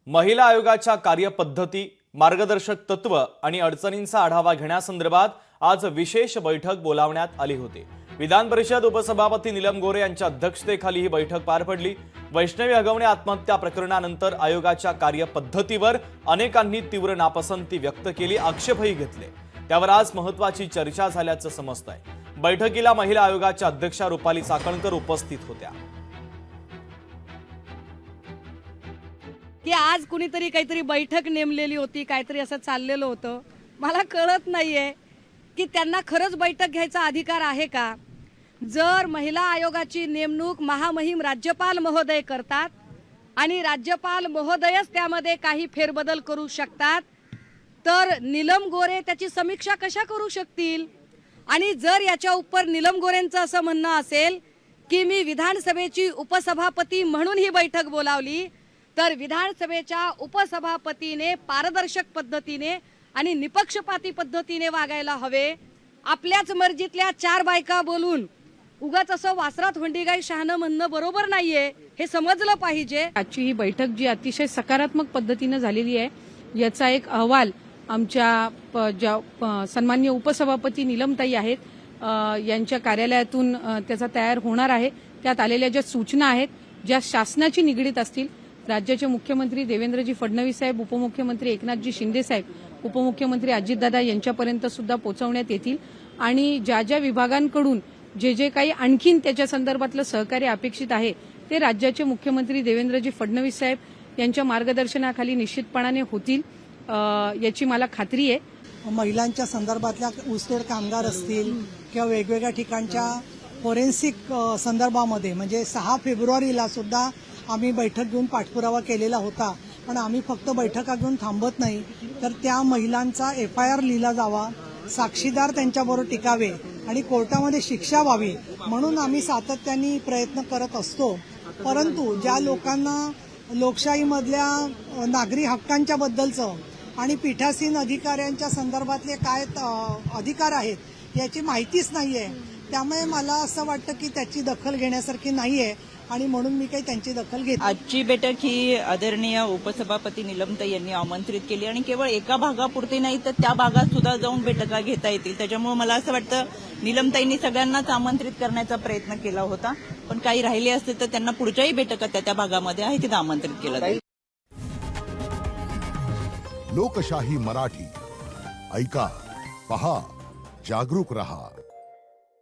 महिला आयोगाच्या कार्यपद्धती, मार्गदर्शक तत्व आणि अडचणींचा आढावा घेण्यासंदर्भात आज विशेष बैठक बोलावण्यात आली होती। विधान परिषद उपसभापती नीलम गोरे यांच्या अध्यक्षतेखाली ही बैठक पार पडली। वैष्णवी हगवणे आत्महत्या प्रकरणानंतर आयोगाच्या कार्यपद्धतीवर अनेकांनी तीव्र नापसंती व्यक्त केली, आक्षेपही घेतले। त्यावर आज महत्त्वाची चर्चा झाल्याचं समजतंय। बैठकीला महिला आयोगाच्या अध्यक्षा रुपाली चाकणकर उपस्थित होत्या। की आज कुणीतरी काहीतरी बैठक नेमलेली होती, काहीतरी असं चाललेलं होतं। मला कळत नाहीये की त्यांना खरंच बैठक घ्यायचा अधिकार आहे का। जर महिला आयोगाची नेमणूक महामहिम राज्यपाल महोदय करतात आणि राज्यपाल महोदयच त्यामध्ये काही फेरबदल करू शकतात, तर नीलम गोरे त्याची समीक्षा कशा करू शकतील। आणि जर याच्या उपर नीलम गोरेंचं असं म्हणणं असेल की मी विधानसभेची उपसभापती म्हणून ही बैठक बोलावली, तर विधानसभेच्या उपसभापतीने पारदर्शक पद्धतीने आणि निपक्षपाती पद्धतीने वागायला हवे। आपल्याच मर्जीतल्या 4 बायका बोलून उगाच असं वासरात हुंडीगाई शहाणं म्हणणं बरोबर नाहीये, हे समजलं पाहिजे। आजची ही बैठक जी अतिशय सकारात्मक पद्धतीने झालेली आहे, याचा एक अहवाल आमच्या सन्माननीय उपसभापती नीलमताई आहेत यांच्या कार्यालयातून त्याचा तयार होणार आहे। त्यात आलेल्या ज्या सूचना आहेत, ज्या शासनाची निगडीत असतील, राज्याचे मुख्यमंत्री देवेंद्रजी फडणवीस साहेब, उपमुख्यमंत्री एकनाथजी शिंदे साहेब, उपमुख्यमंत्री अजितदादा यांच्यापर्यंत सुद्धा पोहोचवण्यात येतील। आणि ज्या ज्या विभागांकडून जे काही आणखीन त्याच्या संदर्भातलं सहकार्य अपेक्षित आहे, ते राज्याचे मुख्यमंत्री देवेंद्रजी फडणवीस साहेब यांच्या मार्गदर्शनाखाली निश्चितपणाने होतील, याची मला खात्री आहे। महिलांच्या संदर्भातल्या ऊसतोड कामगार असतील किंवा वेगवेगळ्या ठिकाणच्या फोरेन्सिक संदर्भामध्ये म्हणजे 6 फेब्रुवारीला सुद्धा आम्ही बैठक घेऊन पाठपुरावा केलेला होता। पण आम्ही फक्त बैठका घेऊन थांबत नाही, तर त्या महिलांचा FIR लिहिला जावा, साक्षीदार त्यांच्याबरोबर टिकावे आणि कोर्टामध्ये शिक्षा व्हावी म्हणून आम्ही सातत्याने प्रयत्न करत असतो। परंतु ज्या लोकांना लोकशाहीमधल्या नागरी हक्कांच्या बद्दलचं आणि पीठासीन अधिकाऱ्यांच्या संदर्भातले काय अधिकार आहेत याची माहितीच नाहीये, त्यामुळे मला असं वाटतं की त्याची दखल घेण्यासारखी नाहीये आणि म्हणून मी काही त्यांची दखल घेत। आजची बैठक ही आदरणीय उपसभापती नीलमताई यांनी आमंत्रित केली आणि केवळ एका भागापुरती नाही तर त्या भागात सुद्धा जाऊन बैठका घेता येतील। त्याच्यामुळे मला असं वाटतं नीलमताईंनी सगळ्यांनाच आमंत्रित करण्याचा प्रयत्न केला होता, पण काही राहिले असते तर त्यांना पुढच्याही बैठका त्या भागामध्ये आहे तिथे आमंत्रित केलं जाईल। लोकशाही मराठी ऐका, पहा, जागरूक रहा।